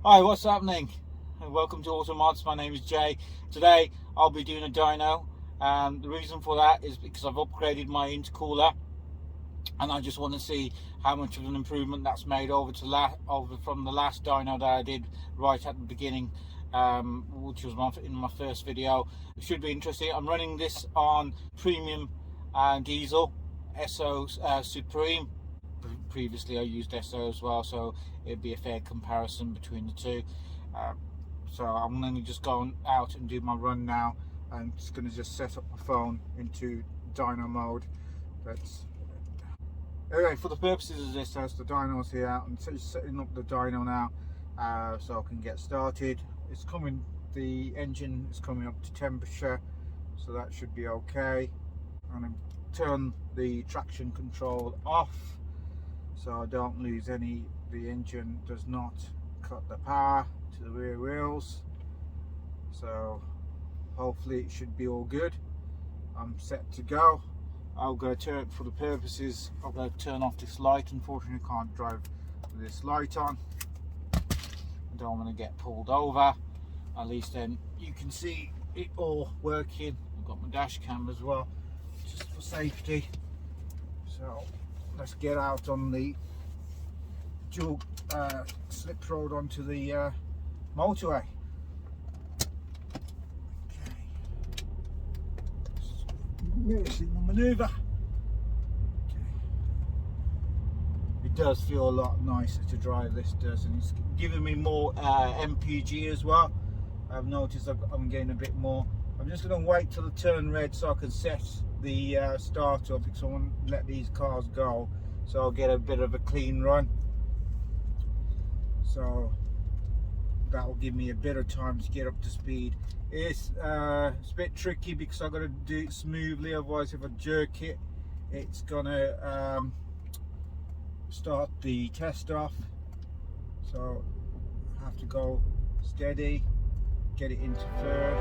Hi, what's happening? And welcome to Automods. My name is Jay. Today I'll be doing a dyno. The reason for that is because I've upgraded my intercooler, and I just want to see how much of an improvement that's made over from the last dyno that I did right at the beginning, which was in my first video. It should be interesting. I'm running this on premium diesel SO Supreme. Previously I used SO as well, so it'd be a fair comparison between the two. So I'm going to just go out and do my run now. I'm just going to just set up my phone into dyno mode. Anyway, for the purposes of this, as the dyno's here, I'm setting up the dyno now, so I can get started. The engine is coming up to temperature, so that should be okay. I'm going to turn the traction control off, so I don't lose any. The engine does not cut the power to the rear wheels, so hopefully it should be all good. I'm set to go. I'm going to turn, for the purposes, I'm going to turn off this light. Unfortunately I can't drive with this light on. I don't want to get pulled over. At least then you can see it all working. I've got my dash cam as well, just for safety. So let's get out on the dual slip road onto the motorway. Okay. Reversing the manoeuvre. Okay. It does feel a lot nicer to drive, this does, and it's giving me more MPG as well. I've noticed I'm getting a bit more. I'm just going to wait till the turn red so I can set the start up, because I want to let these cars go so I'll get a bit of a clean run. So that will give me a bit of time to get up to speed. It's a bit tricky because I've got to do it smoothly, otherwise if I jerk it, it's gonna start the test off. So I have to go steady, get it into third.